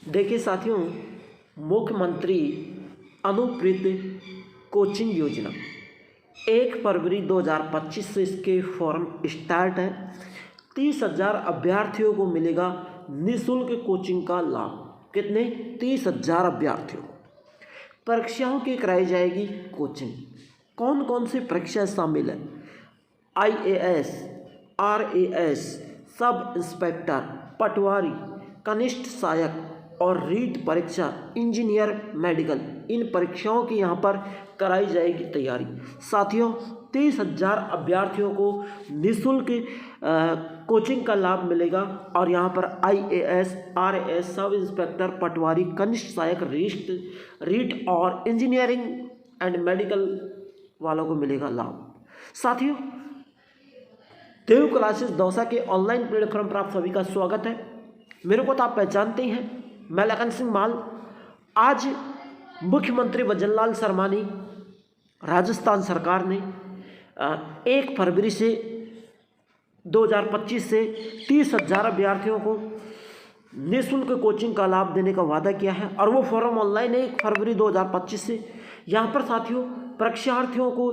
देखिए साथियों, मुख्यमंत्री अनुप्रीत कोचिंग योजना 1 फरवरी 2025 से इसके फॉर्म स्टार्ट है। 30,000 अभ्यर्थियों को मिलेगा निःशुल्क कोचिंग का लाभ। कितने? 30,000 अभ्यर्थियों को परीक्षाओं की कराई जाएगी कोचिंग। कौन कौन सी परीक्षा शामिल है? IAS, RAS, सब इंस्पेक्टर, पटवारी, कनिष्ठ सहायक और रीट परीक्षा, इंजीनियर, मेडिकल, इन परीक्षाओं की यहाँ पर कराई जाएगी तैयारी। साथियों, 30,000 अभ्यर्थियों को निःशुल्क कोचिंग का लाभ मिलेगा और यहाँ पर IAS, RAS, सब इंस्पेक्टर, पटवारी, कनिष्ठ सहायक, रीट और इंजीनियरिंग एंड मेडिकल वालों को मिलेगा लाभ। साथियों, देव क्लासेस दौसा के ऑनलाइन प्लेटफॉर्म पर आप सभी का स्वागत है। मेरे को तो आप पहचानते हैं, मैं लखन सिंह माल। आज मुख्यमंत्री भजनलाल शर्मा ने, राजस्थान सरकार ने 1 फरवरी से 2025 से 30,000 अभ्यर्थियों को निःशुल्क कोचिंग का लाभ देने का वादा किया है और वो फॉर्म ऑनलाइन है 1 फरवरी 2025 से। यहाँ पर साथियों परीक्षार्थियों को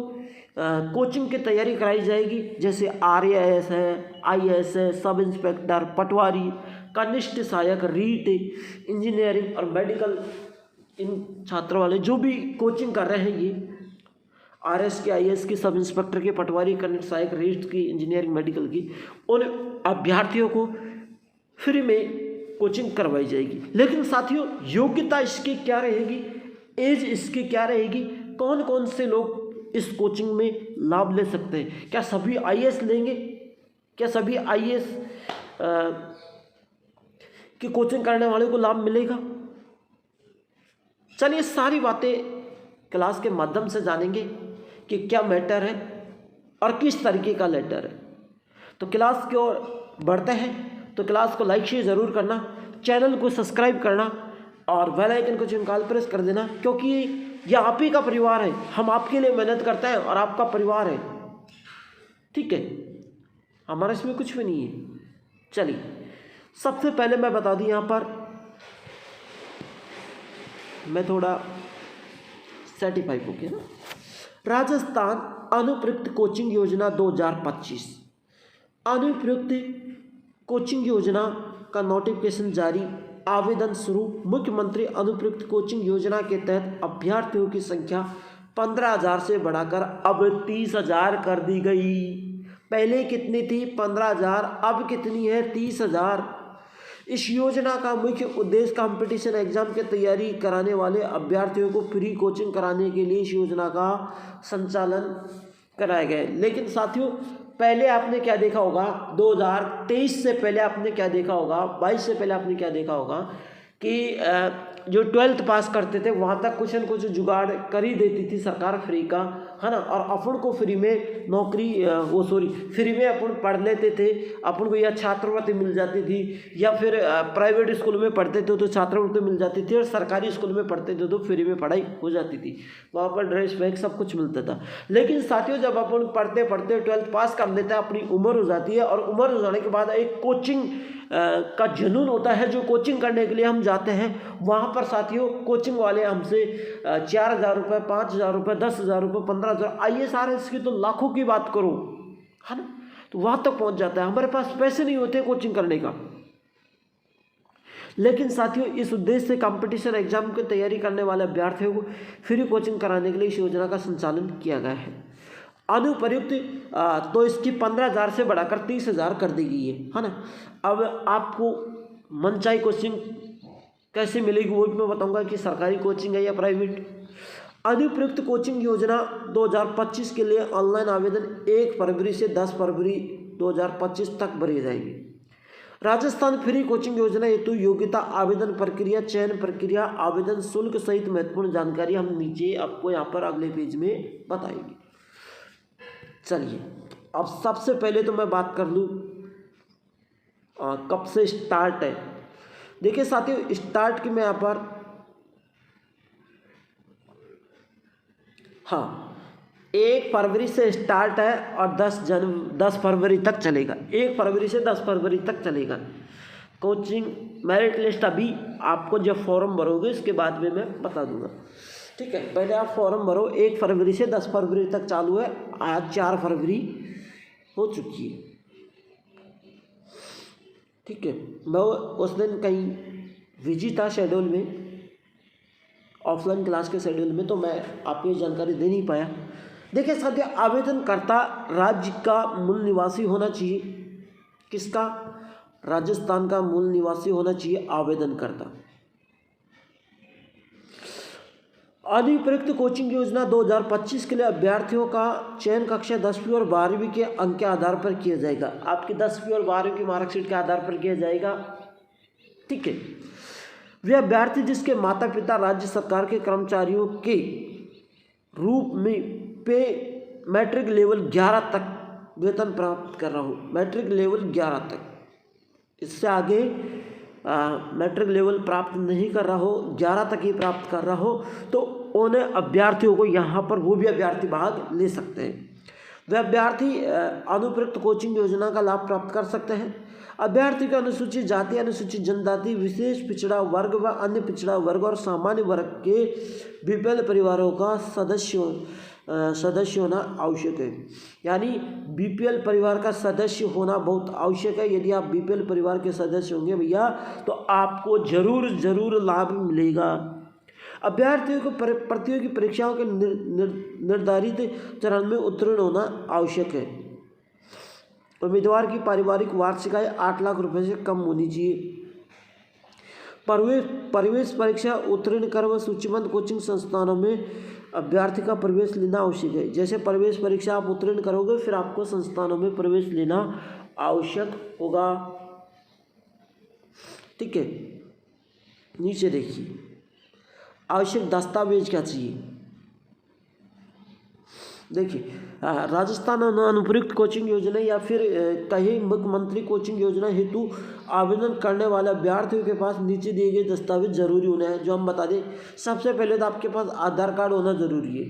कोचिंग की तैयारी कराई जाएगी, जैसे RAS है, IAS है, सब इंस्पेक्टर, पटवारी, कनिष्ठ सहायक, रीट, इंजीनियरिंग और मेडिकल, इन छात्र वाले जो भी कोचिंग कर रहे हैं, ये RS की, IAS की, सब इंस्पेक्टर की, पटवारी, कनिष्ठ सहायक, रीट की, इंजीनियरिंग, मेडिकल की, उन अभ्यर्थियों को फ्री में कोचिंग करवाई जाएगी। लेकिन साथियों, योग्यता इसकी क्या रहेगी, एज इसकी क्या रहेगी, कौन कौन से लोग इस कोचिंग में लाभ ले सकते हैं? क्या सभी IAS लेंगे? क्या सभी IAS की कोचिंग करने वाले को लाभ मिलेगा? चलिए सारी बातें क्लास के माध्यम से जानेंगे कि क्या मैटर है और किस तरीके का लेटर है। तो क्लास की ओर बढ़ते हैं। तो क्लास को लाइक शेयर ज़रूर करना, चैनल को सब्सक्राइब करना और बेल आइकन को चिमकाल प्रेस कर देना, क्योंकि यह आप ही का परिवार है। हम आपके लिए मेहनत करते हैं और आपका परिवार है, ठीक है? हमारा इसमें कुछ भी नहीं है। चलिए सबसे पहले मैं बता दूं, यहाँ पर मैं थोड़ा सर्टिफाई हो गया ना। राजस्थान अनुप्रयुक्त कोचिंग योजना 2025, अनुप्रयुक्त कोचिंग योजना का नोटिफिकेशन जारी, आवेदन शुरू। मुख्यमंत्री अनुप्रयुक्त कोचिंग योजना के तहत अभ्यर्थियों की संख्या 15,000 से बढ़ाकर अब 30,000 कर दी गई। पहले कितनी थी? 15,000, अब कितनी है? 30,000। इस योजना का मुख्य उद्देश्य कंपटीशन एग्जाम की तैयारी कराने वाले अभ्यर्थियों को फ्री कोचिंग कराने के लिए इस योजना का संचालन कराया गया है। लेकिन साथियों, पहले आपने क्या देखा होगा, 2023 से पहले आपने क्या देखा होगा, 22 से पहले आपने क्या देखा होगा कि जो 12th पास करते थे वहाँ तक कुछ न कुछ जुगाड़ कर ही देती थी सरकार फ्री का, है ना। और अपन को फ्री में नौकरी फ्री में अपन पढ़ लेते थे, अपन को या छात्रवृत्ति मिल जाती थी, या फिर प्राइवेट स्कूल में पढ़ते थे तो छात्रवृत्ति मिल जाती थी, और सरकारी स्कूल में पढ़ते थे तो फ्री में पढ़ाई हो जाती थी, वहाँ पर ड्रेस बैग सब कुछ मिलता था। लेकिन साथियों, जब अपन पढ़ते पढ़ते 12th पास कर लेते हैं, अपनी उम्र हो जाती है, और उम्र हो जाने के बाद एक कोचिंग का जुनून होता है, जो कोचिंग करने के लिए हम जाते हैं। वहाँ पर साथियों कोचिंग वाले हमसे 4,000 रुपये, 5,000 रुपये, 10,000 रुपये, 15,000, IAS की तो लाखों की बात करो, है ना, तो वहाँ तक पहुँच जाता है। हमारे पास पैसे नहीं होते कोचिंग करने का। लेकिन साथियों, इस उद्देश्य से कंपटीशन एग्जाम की तैयारी करने वाले अभ्यर्थियों को फ्री कोचिंग कराने के लिए इस योजना का संचालन किया गया है। अनुप्रयुक्त तो इसकी 15,000 से बढ़ाकर 30,000 कर दी गई है ना। अब आपको मनचाही कोचिंग कैसे मिलेगी वो भी मैं बताऊंगा कि सरकारी कोचिंग है या प्राइवेट। अनुप्रयुक्त कोचिंग योजना 2025 के लिए ऑनलाइन आवेदन 1 फरवरी से 10 फरवरी 2025 तक भरे जाएंगे। राजस्थान फ्री कोचिंग योजना हेतु योग्यता, आवेदन प्रक्रिया, चयन प्रक्रिया, आवेदन शुल्क सहित महत्वपूर्ण जानकारी हम नीचे आपको यहाँ पर अगले पेज में बताएंगे। चलिए अब सबसे पहले तो मैं बात कर लूँ कब से स्टार्ट है। देखिए साथियों, स्टार्ट की मैं यहाँ पर, हाँ, 1 फरवरी से स्टार्ट है और 10 फरवरी तक चलेगा। 1 फरवरी से 10 फरवरी तक चलेगा। कोचिंग मेरिट लिस्ट अभी आपको जब फॉर्म भरोगे इसके बाद में मैं बता दूंगा। ठीक है, पहले आप फॉर्म भरो। 1 फरवरी से 10 फरवरी तक चालू है, आज 4 फरवरी हो चुकी है। ठीक है, मैं उस दिन कहीं बिजी था शेड्यूल में, ऑफलाइन क्लास के शेड्यूल में, तो मैं आपको ये जानकारी दे नहीं पाया। देखिए साथियों, आवेदनकर्ता राज्य का मूल निवासी होना चाहिए। किसका? राजस्थान का मूल निवासी होना चाहिए आवेदनकर्ता। अनुप्रयुक्त कोचिंग योजना 2025 के लिए अभ्यर्थियों का चयन कक्षा 10वीं और 12वीं के अंक के आधार पर किया जाएगा। आपकी 10वीं और 12वीं की मार्कशीट के आधार पर किया जाएगा। ठीक है, वे अभ्यर्थी जिसके माता पिता राज्य सरकार के कर्मचारियों के रूप में पे मैट्रिक लेवल 11 तक वेतन प्राप्त कर रहा हो, मैट्रिक लेवल 11 तक, इससे आगे मैट्रिक लेवल प्राप्त नहीं कर रहा हो, 11 तक ही प्राप्त कर रहा हो, तो उन अभ्यर्थियों को यहाँ पर वो भी अभ्यर्थी भाग ले सकते हैं। वे अभ्यर्थी अनुप्रयुक्त कोचिंग योजना का लाभ प्राप्त कर सकते हैं। अभ्यर्थी को अनुसूचित जाति, अनुसूचित जनजाति, विशेष पिछड़ा वर्ग व अन्य पिछड़ा वर्ग और सामान्य वर्ग के बीपीएल परिवारों का सदस्य होना आवश्यक है। यानी बीपीएल परिवार का सदस्य होना बहुत आवश्यक है। यदि आप बीपीएल परिवार के सदस्य होंगे भैया तो आपको जरूर लाभ मिलेगा। अभ्यर्थियों को प्रतियोगी परीक्षाओं के निर्धारित चरण में उत्तीर्ण होना आवश्यक है। उम्मीदवार की पारिवारिक वार्षिक आय 8 लाख रुपए से कम होनी चाहिए। प्रवेश परीक्षा उत्तीर्ण कर व सूचीबद्ध कोचिंग संस्थानों में अभ्यर्थी का प्रवेश लेना आवश्यक है। जैसे प्रवेश परीक्षा आप उत्तीर्ण करोगे फिर आपको संस्थानों में प्रवेश लेना आवश्यक होगा। ठीक है, नीचे देखिए आवश्यक दस्तावेज क्या चाहिए। देखिए राजस्थान अनुप्रयुक्त कोचिंग योजना या फिर कहीं मुख्यमंत्री कोचिंग योजना हेतु आवेदन करने वाले अभ्यर्थियों के पास नीचे दिए गए दस्तावेज जरूरी होने हैं, जो हम बता दें। सबसे पहले तो आपके पास आधार कार्ड होना जरूरी है,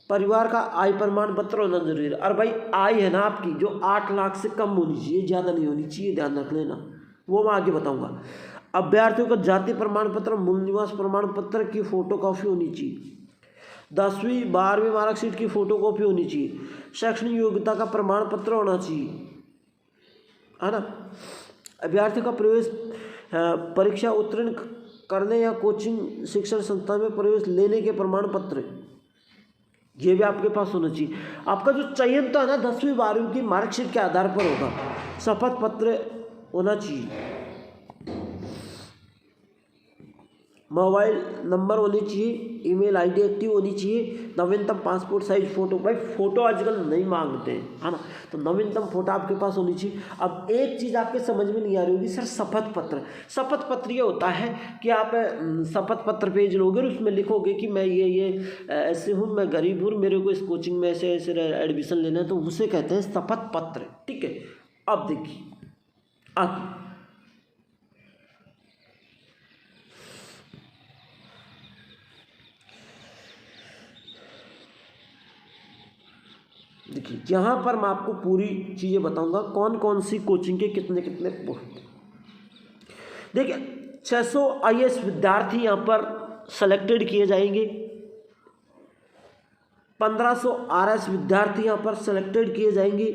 परिवार का आय प्रमाण पत्र होना जरूरी है। और भाई आय है ना आपकी जो 8 लाख से कम होनी चाहिए, ज़्यादा नहीं होनी चाहिए, ध्यान रख लेना, वो मैं आगे बताऊँगा। अभ्यर्थियों का जाति प्रमाण पत्र, मूल निवास प्रमाण पत्र की फोटोकॉपी होनी चाहिए। 10वीं 12वीं मार्कशीट की फोटोकॉपी होनी चाहिए। शैक्षणिक योग्यता का प्रमाण पत्र होना चाहिए, है ना। अभ्यर्थी का प्रवेश परीक्षा उत्तीर्ण करने या कोचिंग शिक्षण संस्थान में प्रवेश लेने के प्रमाण पत्र, ये भी आपके पास होना चाहिए। आपका जो चयन था ना 10वीं 12वीं की मार्कशीट के आधार पर होगा। शपथ पत्र होना चाहिए। मोबाइल नंबर होनी चाहिए, ईमेल आईडी एक्टिव होनी चाहिए। नवीनतम पासपोर्ट साइज फ़ोटो, भाई फ़ोटो आजकल नहीं मांगते हैं, है ना, तो नवीनतम फ़ोटो आपके पास होनी चाहिए। अब एक चीज़ आपके समझ में नहीं आ रही होगी सर, शपथ पत्र। शपथ पत्र ये होता है कि आप शपथ पत्र पेज लोगे और उसमें लिखोगे कि मैं ये ऐसे हूँ, मैं गरीब हूँ, मेरे को इस कोचिंग में ऐसे एडमिशन लेना है, तो उसे कहते हैं शपथ पत्र। ठीक है, अब देखिए आगे देखिए, यहाँ पर मैं आपको पूरी चीज़ें बताऊंगा, कौन कौन सी कोचिंग के कितने कितने पोस्ट। देखिए 600 IAS विद्यार्थी यहाँ पर सेलेक्टेड किए जाएंगे, 1500 RS विद्यार्थी यहाँ पर सेलेक्टेड किए जाएंगे,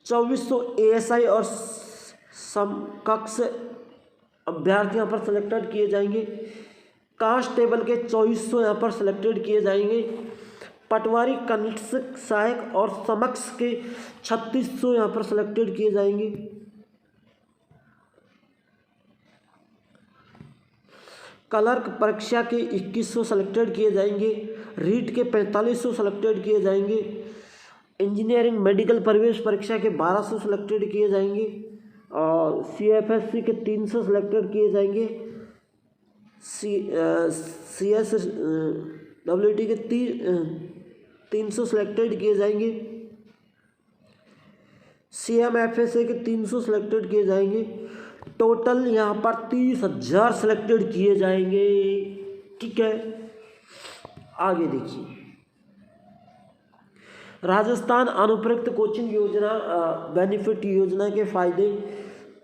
2400 ASI और समकक्ष अभ्यर्थी यहाँ पर सेलेक्टेड किए जाएंगे, कांस्टेबल के 2400 यहाँ पर सेलेक्टेड किए जाएंगे, पटवारी कनिष्ठ सहायक और समक्ष के 3600 यहाँ पर सेलेक्टेड किए जाएंगे, क्लर्क परीक्षा के 2100 सेलेक्टेड किए जाएंगे, रीट के 4500 सेलेक्टेड किए जाएंगे, इंजीनियरिंग मेडिकल प्रवेश परीक्षा के 1200 सेलेक्टेड किए जाएंगे और CFSC के 300 सेलेक्टेड किए जाएंगे, CSWT के 300 सेलेक्टेड किए जाएंगे, CMFSA के 300 सेलेक्टेड किए जाएंगे। टोटल यहाँ पर 30,000 सेलेक्टेड किए जाएंगे। ठीक है, आगे देखिए राजस्थान अनुप्रयुक्त कोचिंग योजना बेनिफिट योजना के फायदे।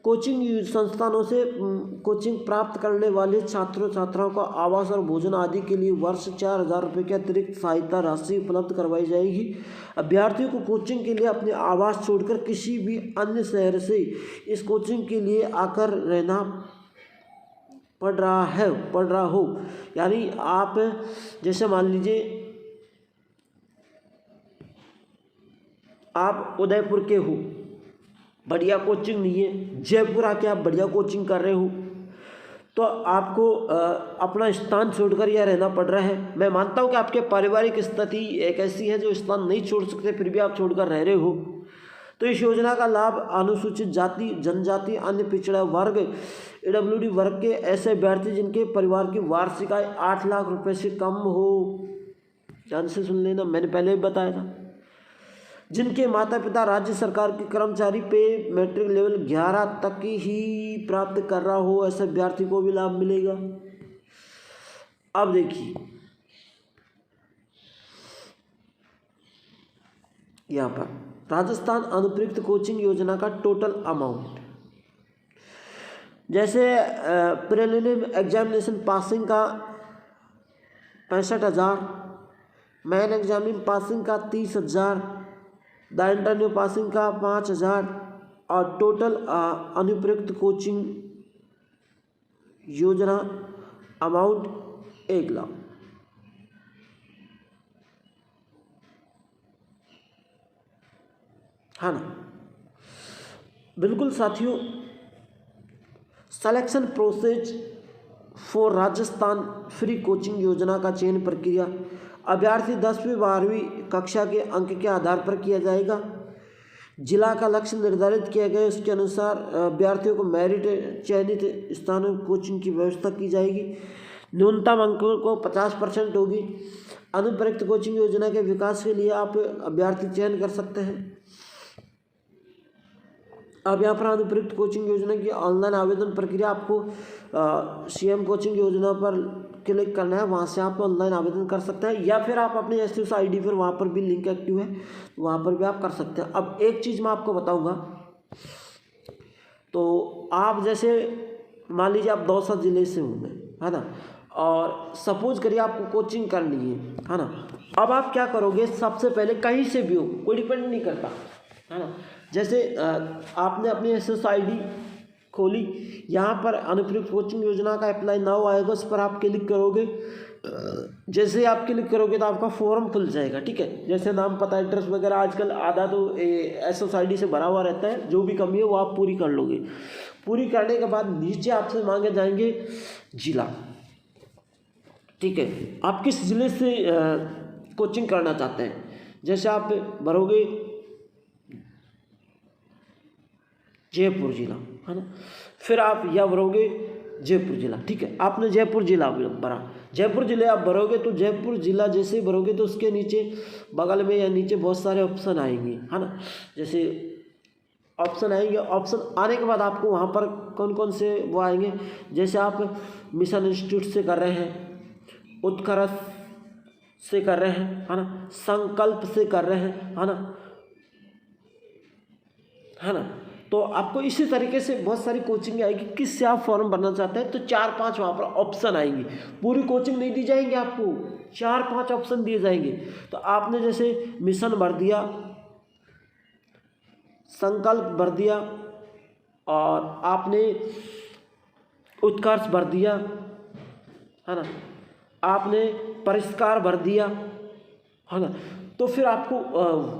कोचिंग संस्थानों से कोचिंग प्राप्त करने वाले छात्रों छात्राओं को आवास और भोजन आदि के लिए वर्ष 4,000 रुपये की अतिरिक्त सहायता राशि उपलब्ध करवाई जाएगी। अभ्यर्थियों को कोचिंग के लिए अपने आवास छोड़कर किसी भी अन्य शहर से इस कोचिंग के लिए आकर रहना पड़ रहा हो, यानी आप जैसे मान लीजिए आप उदयपुर के हो, बढ़िया कोचिंग नहीं है, जयपुर आके आप बढ़िया कोचिंग कर रहे हो, तो आपको अपना स्थान छोड़कर यह रहना पड़ रहा है। मैं मानता हूँ कि आपके पारिवारिक स्थिति एक ऐसी है जो स्थान नहीं छोड़ सकते, फिर भी आप छोड़कर रह रहे हो, तो इस योजना का लाभ अनुसूचित जाति, जनजाति, अन्य पिछड़ा वर्ग, AWD वर्ग के ऐसे अभ्यर्थी जिनके परिवार की वार्षिक आय 8 लाख रुपए से कम हो। ध्यान से सुन लेना, मैंने पहले भी बताया था। जिनके माता पिता राज्य सरकार के कर्मचारी पे मैट्रिक लेवल 11 तक ही प्राप्त कर रहा हो, ऐसे अभ्यर्थी को भी लाभ मिलेगा। अब देखिए यहाँ पर राजस्थान अनुप्रयुक्त कोचिंग योजना का टोटल अमाउंट, जैसे प्रीलिमिनरी एग्जामिनेशन पासिंग का 65,000, मेन एग्जामिन पासिंग का 30,000, द इंटरव्यू पासिंग का 5,000 और टोटल अनुप्रयुक्त कोचिंग योजना अमाउंट 1 लाख। है ना। बिल्कुल साथियों, selection process for Rajasthan free coaching योजना का चयन प्रक्रिया अभ्यर्थी 10वीं 12वीं कक्षा के अंक के आधार पर किया जाएगा। जिला का लक्ष्य निर्धारित किया गया, उसके अनुसार अभ्यर्थियों को मेरिट चयनित स्थानों में कोचिंग की व्यवस्था की जाएगी। न्यूनतम अंकों को 50% होगी। अनुप्रयुक्त कोचिंग योजना के विकास के लिए आप अभ्यर्थी चयन कर सकते हैं। अब यहाँ पर अनुप्रयुक्त कोचिंग योजना की ऑनलाइन आवेदन प्रक्रिया, आपको CM कोचिंग योजना पर क्लिक करना है, वहाँ से आप ऑनलाइन आवेदन कर सकते हैं, या फिर आप अपने SUS ID पर, वहाँ पर भी लिंक एक्टिव है, वहाँ पर भी आप कर सकते हैं। अब एक चीज़ मैं आपको बताऊँगा, तो आप जैसे मान लीजिए आप दौसा ज़िले से होंगे, है ना, और सपोज करिए आपको कोचिंग करनी है ना। अब आप क्या करोगे, सबसे पहले कहीं से भी हो, कोई डिपेंड नहीं करता, है ना। जैसे आपने अपनी SUS ID खोली, यहाँ पर अनुप्रयुक्त कोचिंग योजना का अप्लाई नाउ आएगा, उस पर आप क्लिक करोगे। जैसे ही आप क्लिक करोगे तो आपका फॉर्म खुल जाएगा, ठीक है। जैसे नाम, पता, एड्रेस वगैरह आजकल आधा तो SUS ID से भरा हुआ रहता है, जो भी कमी है वो आप पूरी कर लोगे। पूरी करने के बाद नीचे आपसे मांगे जाएंगे जिला, ठीक है, आप किस ज़िले से कोचिंग करना चाहते हैं। जैसे आप भरोगे जयपुर जिला, है ना, फिर आप यह भरोगे जयपुर जिला, ठीक है। आपने जयपुर जिला भरा, जयपुर जिले आप भरोगे तो जयपुर जिला जैसे ही भरोगे तो उसके नीचे बगल में या नीचे बहुत सारे ऑप्शन आएंगे, है ना। जैसे ऑप्शन आएंगे, ऑप्शन आने के बाद आपको वहाँ पर कौन कौन से वो आएंगे। जैसे आप मिशन इंस्टीट्यूट से कर रहे हैं, उत्कर्ष से कर रहे हैं, है ना, संकल्प से कर रहे हैं, है ना। तो आपको इसी तरीके से बहुत सारी कोचिंग आएगी, किससे आप फॉर्म भरना चाहते हैं, तो 4-5 वहाँ पर ऑप्शन आएंगी। पूरी कोचिंग नहीं दी जाएंगे आपको, 4-5 ऑप्शन दिए जाएंगे। तो आपने जैसे मिशन भर दिया, संकल्प भर दिया, और आपने उत्कर्ष भर दिया, है ना, आपने परिष्कार भर दिया, है ना। तो फिर आपको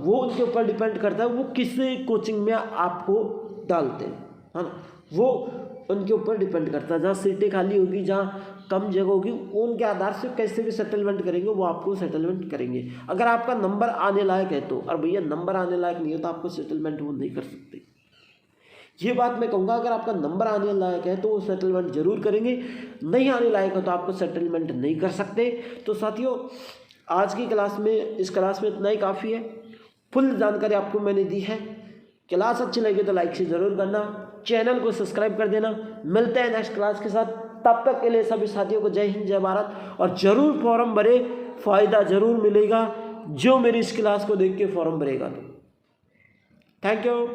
वो उनके ऊपर डिपेंड करता है वो किस कोचिंग में आपको डालते हैं, है ना, वो उनके ऊपर डिपेंड करता है। जहाँ सीटें खाली होगी, जहाँ कम जगह होगी, उनके आधार से कैसे भी सेटलमेंट करेंगे, वो आपको सेटलमेंट करेंगे। अगर आपका नंबर आने लायक है तो, और भैया नंबर आने लायक नहीं है तो आपको सेटलमेंट वो नहीं कर सकते। ये बात मैं कहूँगा, अगर आपका नंबर आने लायक है तो वो सेटलमेंट जरूर करेंगे, नहीं आने लायक है तो आपको सेटलमेंट नहीं कर सकते। तो साथियों, आज की क्लास में, इस क्लास में इतना ही काफ़ी है। फुल जानकारी आपको मैंने दी है। क्लास अच्छी लगी तो लाइक से ज़रूर करना, चैनल को सब्सक्राइब कर देना। मिलते हैं नेक्स्ट क्लास के साथ, तब तक के लिए सभी साथियों को जय हिंद, जय भारत। और ज़रूर फॉर्म भरे, फ़ायदा ज़रूर मिलेगा। जो मेरी इस क्लास को देख के फॉर्म भरेगा तो। Thank you.